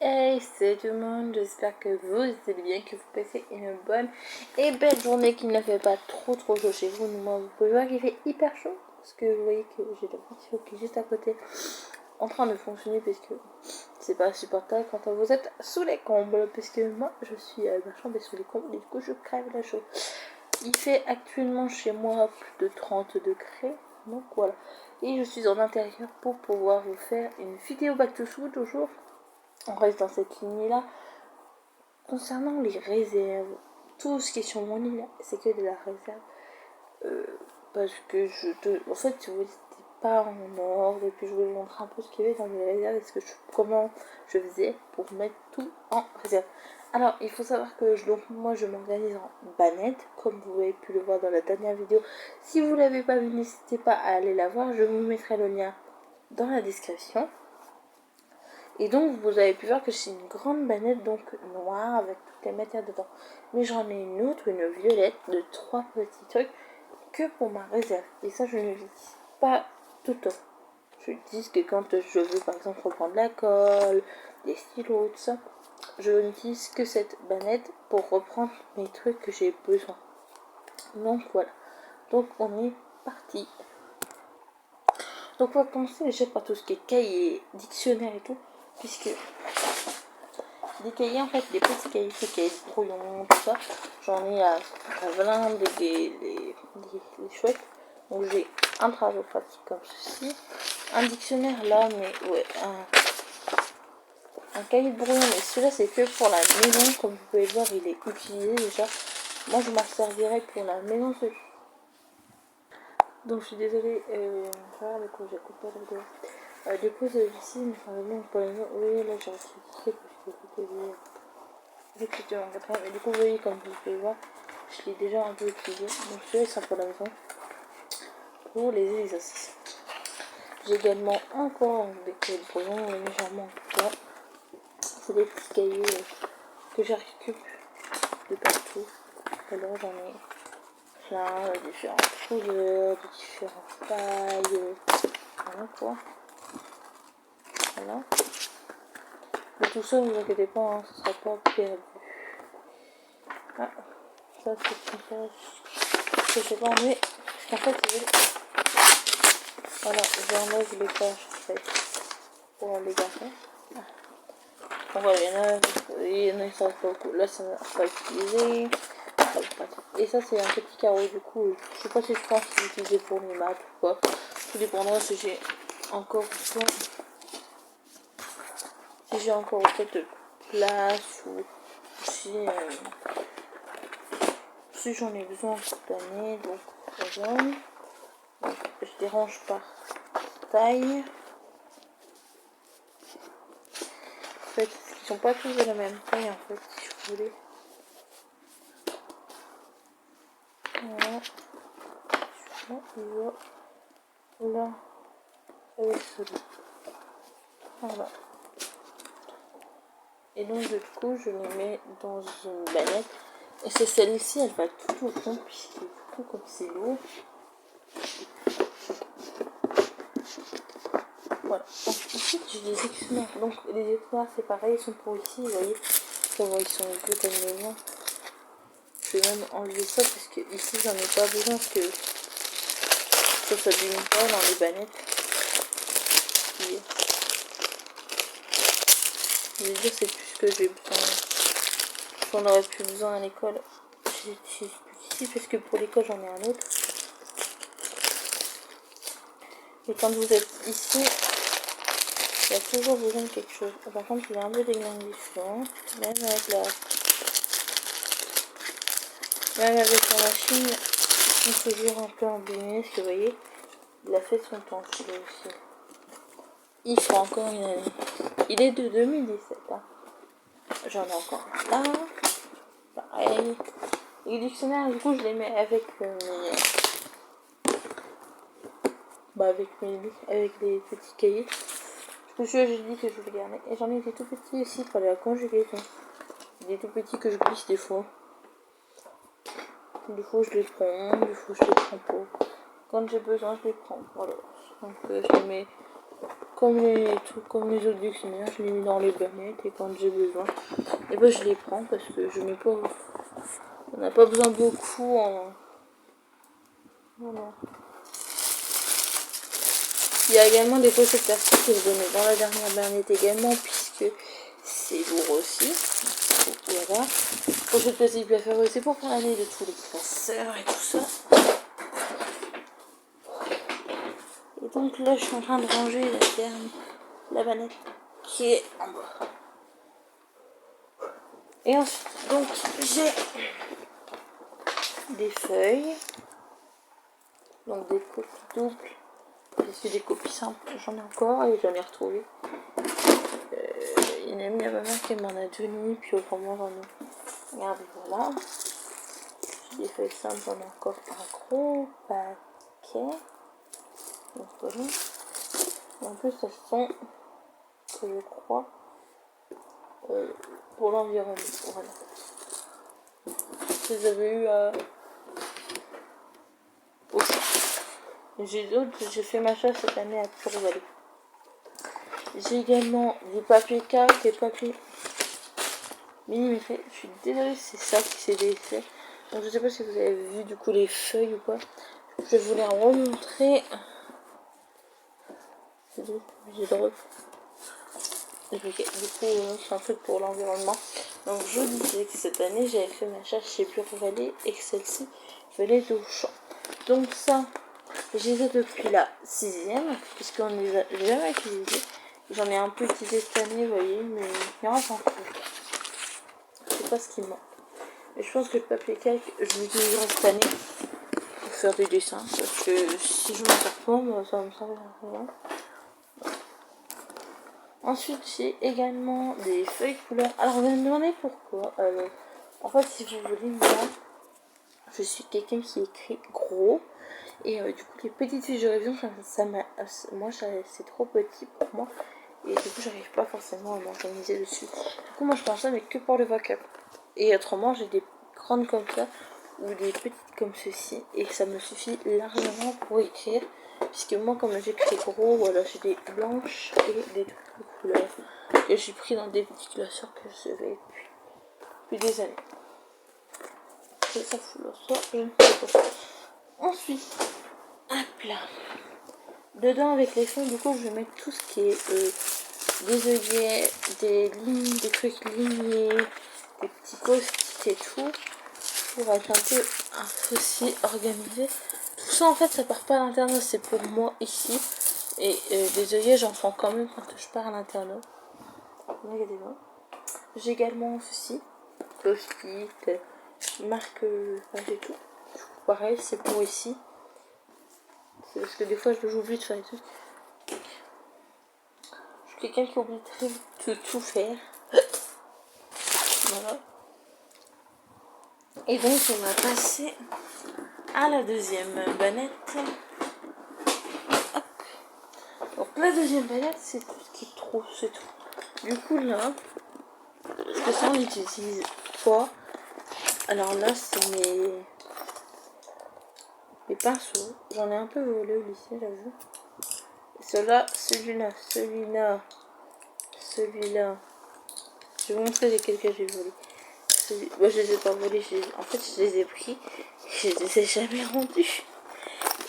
Hey, c'est tout le monde, j'espère que vous allez bien, que vous passez une bonne et belle journée, qu'il ne fait pas trop chaud chez vous. Moi, vous pouvez voir qu'il fait hyper chaud, parce que vous voyez que j'ai le ventilo qui est juste à côté en train de fonctionner, parce que c'est pas supportable quand vous êtes sous les combles, parce que moi je suis ma chambre est sous les combles et du coup je crève la chaud. Il fait actuellement chez moi plus de 30 degrés, donc voilà. Et je suis en intérieur pour pouvoir vous faire une vidéo back to school toujours. On reste dans cette lignée là. Concernant les réserves, tout ce qui est sur mon lit là, c'est que de la réserve. Parce que en fait, si vous voulez, c'était pas en ordre. Et puis je vais vous montrer un peu ce qu'il y avait dans les réserves et comment je faisais pour mettre tout en réserve. Alors, il faut savoir que moi je m'organise en banette, comme vous avez pu le voir dans la dernière vidéo. Si vous l'avez pas vu, n'hésitez pas à aller la voir. Je vous mettrai le lien dans la description. Et donc vous avez pu voir que c'est une grande banette donc noire avec toutes les matières dedans. Mais j'en ai une autre, une violette de 3 petits trucs que pour ma réserve. Et ça je ne l'utilise pas tout le temps. Je l'utilise que quand je veux par exemple reprendre la colle, les stylos, tout ça. Je n'utilise que cette banette pour reprendre mes trucs que j'ai besoin. Donc voilà. Donc on est parti. Donc on va commencer déjà par tout ce qui est cahier, dictionnaire et tout. Puisque des cahiers, en fait, des petits cahiers, des cahiers de brouillon, tout ça, j'en ai à plein des chouettes. Donc j'ai un travail pratique comme ceci, un dictionnaire là, mais ouais, un cahier de brouillon, mais celui-là c'est que pour la maison, comme vous pouvez voir, il est utilisé déjà. Moi je m'en servirai pour la maison. Donc je suis désolée, voilà, du coup j'ai coupé la vidéo. Du coup celui-ci, pour les gens, oui là j'ai retiré parce que mais du coup vous voyez comme vous pouvez voir, je l'ai déjà un peu utilisé. Donc celui-là c'est pour la maison, pour les exercices. J'ai également encore des cahiers de brouillon légèrement courts. C'est des petits cahiers que j'ai récupérés de partout. Alors j'en ai plein de différentes couleurs, de différentes tailles. Voilà quoi. Voilà. Mais tout ça, ne vous inquiétez pas, hein, ça ne sera pas perdu. Ah, ça c'est une page que j'ai pas enlevé. Parce qu'en fait, voilà, j'enlève les pages en fait pour les garder. Ah. Bon, voilà, il y en a qui ne pas beaucoup. Là, ça ne va pas utiliser. Et ça, c'est un petit carreau. Du coup, je sais pas si je pense que c'est utilisé pour les maths ou quoi. Tout dépendra si j'ai encore besoin. Si j'ai encore en fait de place ou si j'en ai besoin cette année. Donc, voilà. Donc, je dérange par taille. En fait, ils sont pas tous de la même taille en fait, si vous voulez. Voilà. Celui-là, il va là avec celui-là. Voilà. Et donc du coup, je les mets dans une banette. Et c'est celle-ci, elle va tout au fond, puisque du coup, comme c'est lourd. Voilà. Ensuite, j'ai des dictionnaires. Donc les dictionnaires, c'est pareil, ils sont pour ici, vous voyez. Comment ils sont bleus comme les mains. Je vais même enlever ça parce que ici j'en ai pas besoin parce que ça s'abîme pas dans les bannettes. Je veux dire c'est plus ce que j'ai besoin. J'en aurais plus besoin à l'école. J'ai plus ici parce que pour l'école j'en ai un autre. Et quand vous êtes ici, il y a toujours besoin de quelque chose. Par contre il y a un peu des langues différentes. Même avec la machine, on est toujours un peu embêté, parce que vous voyez, il a fait son temps celui-là aussi. Il fera encore une année. Il est de 2017. Hein. J'en ai encore un là. Pareil. Les dictionnaires, du coup, je les mets avec avec les petits cahiers. Parce que j'ai dit que je voulais garder. Et j'en ai des tout petits aussi pour la conjugaison. Des tout petits que je glisse des fois. Des fois je les prends, des fois je les prends pas. Quand j'ai besoin, je les prends. Voilà. Donc je les mets comme les trucs comme les autres dictionnaires, je les mets dans les bonnettes et quand j'ai besoin, et ben je les prends parce que je mets pas. On n'a pas besoin beaucoup en. Voilà. Il y a également des pochettes plastiques que je vais mettre dans la dernière bernette également puisque c'est lourd aussi. Voilà. Pochette plastique à faire aussi pour parler de tous les classeurs et tout ça. Et donc là je suis en train de ranger la bannette qui est en bas. Et ensuite donc j'ai des feuilles. Donc des copies doubles. C'est des copies simples, j'en ai encore et j'en ai retrouvé. Il y a une amie à ma mère qui m'en a donné, puis autrement j'en ai. Regardez, voilà. J'ai des feuilles simples, j'en ai encore un gros paquet. Donc voilà. Et en plus, elles sont, que je crois, pour l'environnement. Voilà. Je les avais eu à. J'ai d'autres, j'ai fait ma chasse cette année à Pure-Vallée. J'ai également des papiers calques, des papiers millimétrés. Je suis désolée, c'est ça qui s'est défait. Donc je sais pas si vous avez vu du coup les feuilles ou pas. Je vais vous les remontrer. J'ai drôle. Du coup, c'est un truc pour l'environnement. Donc je vous disais que cette année j'avais fait ma chasse chez Pure-Vallée et que celle-ci venait d'Auchan. Donc ça, j'ai les ai depuis la 6ème, puisqu'on ne les a jamais utilisés. J'en ai un peu utilisé cette année, vous voyez, mais il y en a encore. Je sais pas ce qui me manque. Mais je pense que le papier calque, je l'utiliserai cette année pour faire des dessins. Parce que si je m'en sers pas, ça va me servir à rien. Ensuite, j'ai également des feuilles couleur. Alors, vous me demandez pourquoi. En fait, si vous voulez, moi, je suis quelqu'un qui écrit gros. Et du coup, les petites fiches de révision, moi, c'est trop petit pour moi. Et du coup, j'arrive pas forcément à m'organiser dessus. Du coup, moi, je pense ça, mais que pour le vocab. Et autrement, j'ai des grandes comme ça, ou des petites comme ceci. Et ça me suffit largement pour écrire. Puisque moi, comme j'écris gros, voilà, j'ai des blanches et des doubles couleurs. Et j'ai pris dans des petits classeurs que je savais depuis des années. C'est ça fout là, ça, je ne sais pas. Ensuite, hop là. Dedans, avec les fonds, du coup, je vais mettre tout ce qui est des œillets, des lignes, des trucs lignés, des petits post-it et tout, pour être un peu aussi organisé. Tout ça, en fait, ça part pas à l'internat, c'est pour moi ici. Et des œillets, j'en prends quand même quand je pars à l'internat. Regardez-moi. J'ai également ceci, post-it, marque page et tout. Pareil, c'est pour ici. C'est parce que des fois, j'oublie de faire des trucs. Je suis quelqu'un qui oublie très vite de tout faire. Voilà. Et donc, on va passer à la deuxième bannette. Hop. Donc, la deuxième bannette, c'est tout ce qui est trop, c'est tout. Du coup, là, parce que ça, on l'utilise pas. Alors là, c'est mes pinceaux. J'en ai un peu volé au lycée, j'avoue. Celui-là. Je vais vous montrer lesquels que j'ai volés. Moi, je les ai pas volés. En fait, je les ai pris. Je les ai jamais rendus.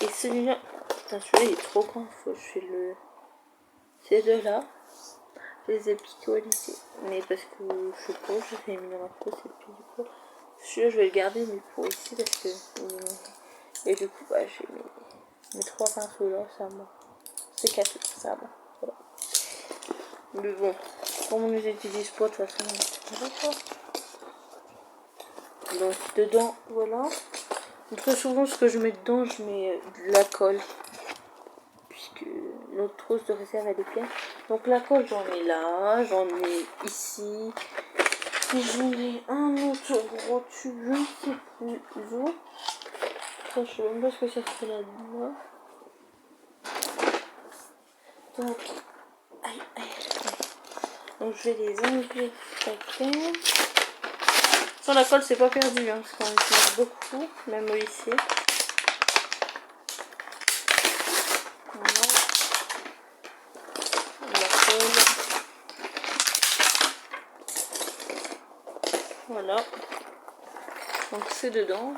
Et celui-là. Putain, celui-là, il est trop grand. Faut que je fais le. Ces deux-là. Je les ai piqués au lycée. Mais parce que je sais pas, je les ai mis dans ma peau. C'est plus du coup. Celui-là, je vais le garder, mais pour ici. Parce que. Et du coup, bah, j'ai mes trois pinceaux là. Ça m'a. C'est cassé. Ça va. Voilà. Mais bon. Comme on les utilise pas, de toute façon. D'accord. Donc dedans, voilà. Donc, très souvent, ce que je mets dedans, je mets de la colle. Puisque notre trousse de réserve, elle est pleine. Donc la colle, j'en ai là. J'en ai ici. Et j'en ai un autre gros tube, je ne sais plus où. Ça, je sais même pas ce que ça fait là-dedans. Donc, aïe, aïe, aïe. Donc je vais les enlever paquet. Sans la colle, c'est pas perdu, hein, parce qu'on utilise beaucoup, même au lycée. Voilà. Voilà. Donc c'est dedans.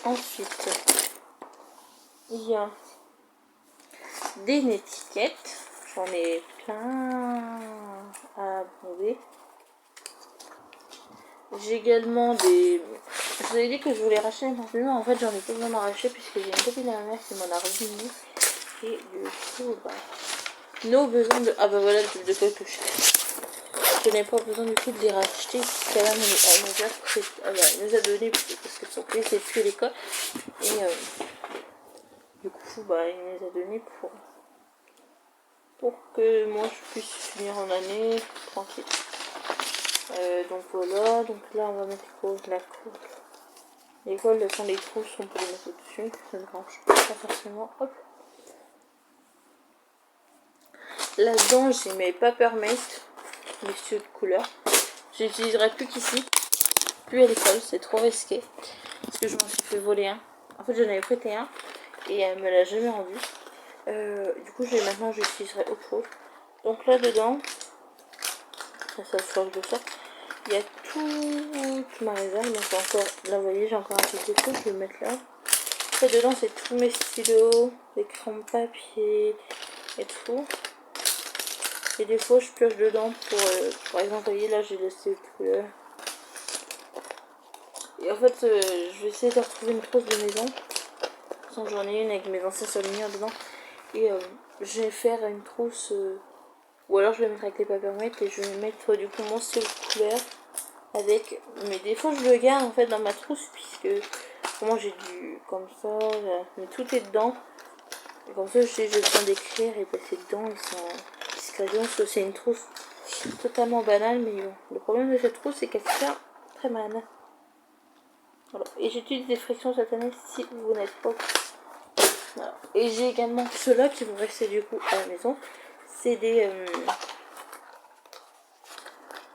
Ensuite, il y a des étiquettes. J'en ai plein à abonder. J'ai également des... Je vous avais dit que je voulais racheter les parfums. En fait, j'en ai pas besoin d'en racheter puisque j'ai une copine à ma mère qui m'en a remis. Et du coup, bah... nos besoins de... Ah bah voilà le type de code que je n'ai pas besoin du coup de les racheter puisqu'elle nous a donné parce que son pays c'est plus l'école. Et du coup, bah, il nous a donné pour que moi je puisse finir en année tranquille. Donc voilà, donc là on va mettre la colle. Les colles sont les trous sont pour les mettre au-dessus, ça ne range pas forcément. Hop. Là-dedans j'ai mes Papermate, mes stylos de couleur. J'utiliserai plus qu'ici, plus à l'école, c'est trop risqué. Parce que je m'en suis fait voler un. En fait j'en avais prêté un et elle me l'a jamais rendu. Du coup maintenant j'utiliserai autre chose. Donc là dedans, ça change de ça. Il y a toute ma réserve, donc encore, là vous voyez j'ai encore un petit truc, je vais le mettre là. Après dedans c'est tous mes stylos, les crayons de papier et tout. Et des fois je pioche dedans pour, par exemple vous voyez là j'ai laissé de couleur. Et en fait je vais essayer de retrouver une trousse de maison. Sans j'en ai une avec mes anciens surligneurs dedans. Et je vais faire une trousse, ou alors je vais mettre avec les papermettes et je vais mettre du coup mon stylo de couleur. Avec, mais des fois je le garde en fait dans ma trousse puisque moi j'ai du comme ça là, mais tout est dedans et comme ça j'ai besoin d'écrire et passer dedans et sans discrétion. C'est une trousse totalement banale mais bon, le problème de cette trousse c'est qu'elle se tient très mal. Voilà. Et j'utilise des frictions cette année si vous n'êtes pas. Voilà. Et j'ai également ceux-là qui vont rester du coup à la maison. C'est des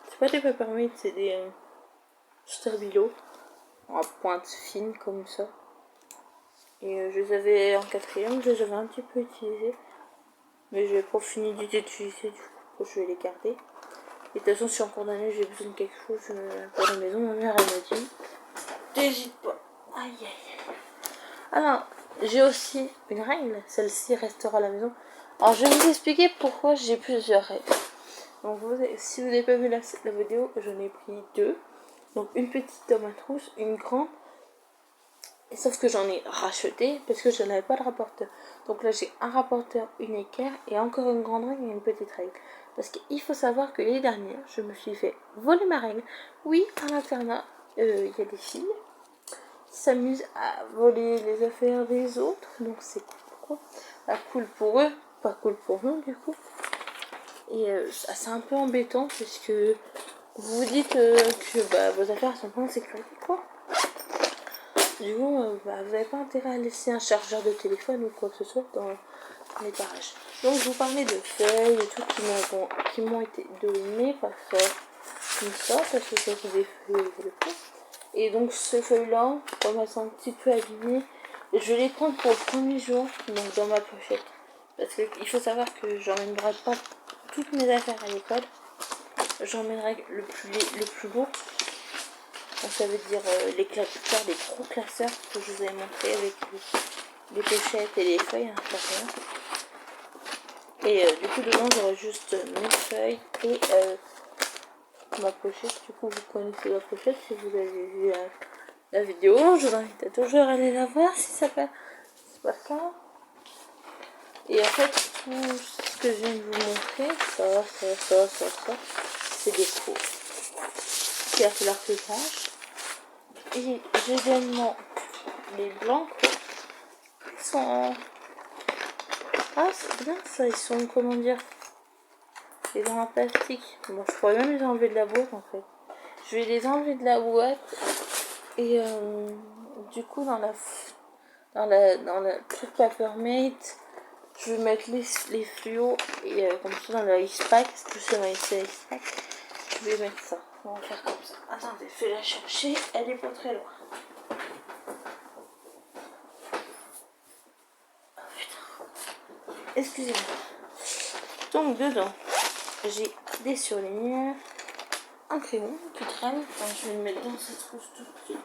c'est pas des papermate, c'est des stabilo en pointe fine comme ça. Et je les avais en quatrième, je les avais un petit peu utilisés. Mais je n'ai pas fini d'utiliser, du coup je vais les garder. Et de toute façon si en cours d'année j'ai besoin de quelque chose pour la maison, ma mère elle m'a dit n'hésite pas. Aïe aïe. Alors j'ai aussi une règle, celle-ci restera à la maison. Alors je vais vous expliquer pourquoi j'ai plusieurs règles. Donc si vous n'avez pas vu la vidéo, j'en ai pris deux. Donc une petite dans ma trousse, une grande. Et sauf que j'en ai racheté parce que je n'avais pas de rapporteur. Donc là j'ai un rapporteur, une équerre et encore une grande règle et une petite règle. Parce qu'il faut savoir que l'année dernière, je me suis fait voler ma règle. Oui, à l'internat, il y a des filles qui s'amusent à voler les affaires des autres. Donc c'est cool pour eux, pas cool pour nous du coup. Et c'est un peu embêtant parce que vous vous dites que bah, vos affaires sont pas en sécurité quoi. Du coup, vous n'avez pas intérêt à laisser un chargeur de téléphone ou quoi que ce soit dans les barrages. Donc je vous parlais de feuilles et tout qui m'ont été données par comme ça, parce que ça c'est des feuilles de feu. Et donc ces feuilles-là, comme elles sont un petit peu abîmées, je vais les prendre pour le premier jour, donc dans ma pochette. Parce qu'il faut savoir que j'emmènerai pas toutes mes affaires à l'école. J'emmènerai le plus lourd. Donc ça veut dire les classeurs, les gros classeurs que je vous ai montré avec les pochettes et les feuilles à l'intérieur. Et du coup dedans j'aurai juste mes feuilles et ma pochette. Du coup vous connaissez la pochette si vous avez vu la vidéo. Je vous invite à toujours aller la voir si ça passe. C'est pas ça. Et en fait tout ce que je viens de vous montrer, ça, c'est des pots qui a fait leur feuilletage. Et j'ai également les blancs qui sont en... Ah c'est bien ça, ils sont comment dire, ils sont en plastique. Bon je pourrais même les enlever de la boîte en fait. Je vais les enlever de la boîte et du coup dans la truc Papermate, je vais mettre les fluos et comme ça dans le ice pack, parce que c'est ma ice pack, je vais mettre ça. On va faire comme ça. Attendez, je vais la chercher, elle est pas très loin. excusez-moi. Donc dedans, j'ai des surligneurs, un crayon qui traîne. Enfin, je vais le mettre dans cette trousse tout de suite.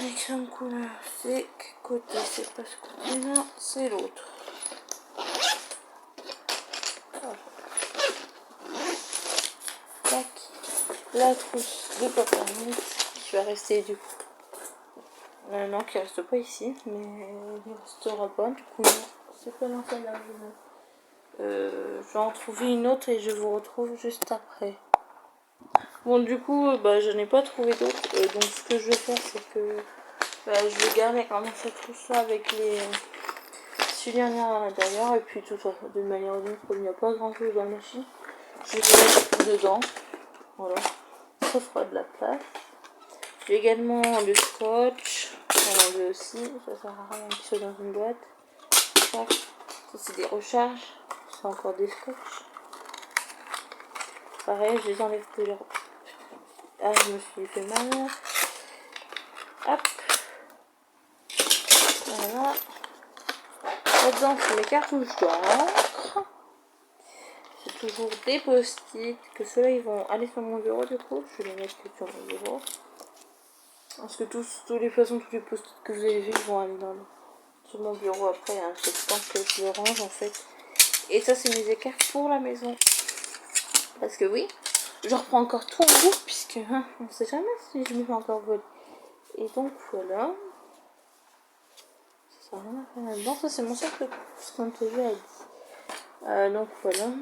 Les crayons couleur, c'est côté, c'est pas ce côté-là, c'est l'autre. Tac. La trousse de papier qui va rester du coup. Non, qui reste pas ici, mais il restera pas. Du coup, c'est pas dans celle-là. Je vais en trouver une autre et je vous retrouve juste après. Bon, du coup, je n'ai pas trouvé d'autres. Donc, ce que je vais faire, c'est que je vais garder quand même cette trousse-là avec les surligneurs à l'intérieur. Et puis, de manière ou d'une autre, il n'y a pas grand-chose dans la machine. Je vais les mettre dedans. Voilà. Ça fera de la place. J'ai également le scotch. J'en avais aussi. Ça sert à rien qu'il soit dans une boîte. Ça, c'est des recharges. C'est encore des scotch. Pareil, je les enlève plusieurs. Ah, je me suis fait mal. Hop. Voilà. Là-dedans, c'est mes cartouches d'encre. C'est toujours des post-it. Que ceux-là, ils vont aller sur mon bureau, du coup. Je vais les mettre sur mon bureau. Parce que tous les post-it que vous avez vus, ils vont aller sur mon bureau après. Hein. Je pense que je les range, en fait. Et ça, c'est mes écarts pour la maison. Parce que oui, je reprends encore tout en route, puisque on ne sait jamais si je me fais encore voler. Et donc, voilà. Ça n'a rien à faire là-dedans. Ça, c'est mon sac de course, comme tu as dit. Donc, voilà.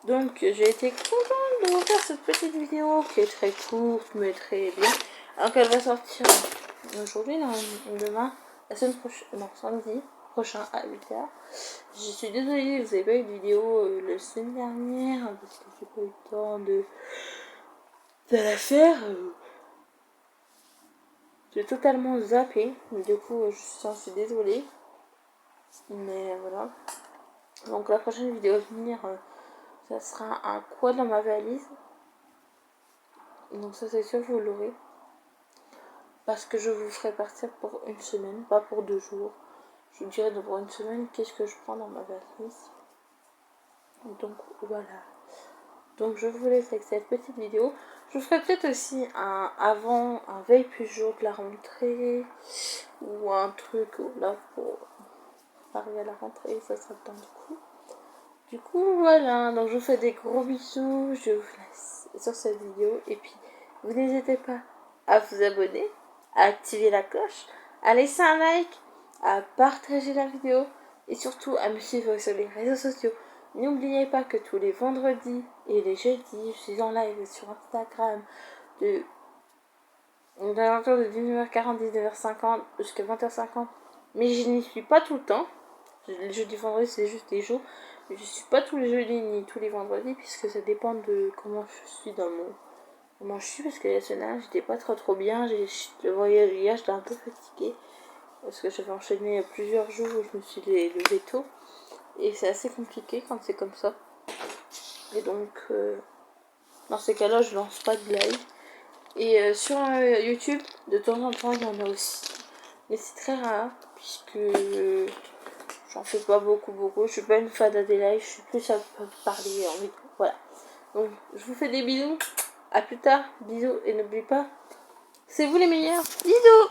Donc, j'ai été contente de vous faire cette petite vidéo qui est très courte, mais très bien. Alors qu'elle va sortir aujourd'hui, demain, la semaine prochaine, non, samedi prochain à 8h. Je suis désolée, vous n'avez pas eu de vidéo la semaine dernière, parce que j'ai pas eu le temps de la faire. J'ai totalement zappé, du coup, je suis désolée. Mais voilà. Donc, la prochaine vidéo à venir, ça sera un quoi dans ma valise. Donc, ça, c'est sûr, vous l'aurez. Parce que je vous ferai partir pour une semaine, pas pour 2 jours. Je vous dirai pour une semaine qu'est-ce que je prends dans ma valise. Donc voilà. Donc je vous laisse avec cette petite vidéo. Je vous ferai peut-être aussi un veille plus jour de la rentrée. Ou un truc là pour arriver à la rentrée. Ça sera le temps du coup. Du coup voilà. Donc je vous fais des gros bisous. Je vous laisse sur cette vidéo. Et puis vous n'hésitez pas à vous abonner, à activer la cloche, à laisser un like, à partager la vidéo et surtout à me suivre sur les réseaux sociaux. N'oubliez pas que tous les vendredis et les jeudis, je suis en live sur Instagram aux alentours de 19h40, 19h50 jusqu'à 20h50. Mais je n'y suis pas tout le temps. Le jeudi, vendredi, c'est juste des jours. Mais je suis pas tous les jeudis ni tous les vendredis puisque ça dépend de comment je suis comment je suis, parce que la semaine j'étais pas trop bien. Le voyage hier, j'étais un peu fatiguée parce que j'avais enchaîné plusieurs jours où je me suis levée tôt et c'est assez compliqué quand c'est comme ça. Et donc dans ces cas-là, je lance pas de live. Et sur YouTube, de temps en temps, il y en a aussi, mais c'est très rare puisque j'en fais pas beaucoup. Je suis pas une fan des lives, je suis plus à parler en vidéo. Voilà. Donc je vous fais des bisous. À plus tard, bisous et n'oubliez pas, c'est vous les meilleurs. Bisous.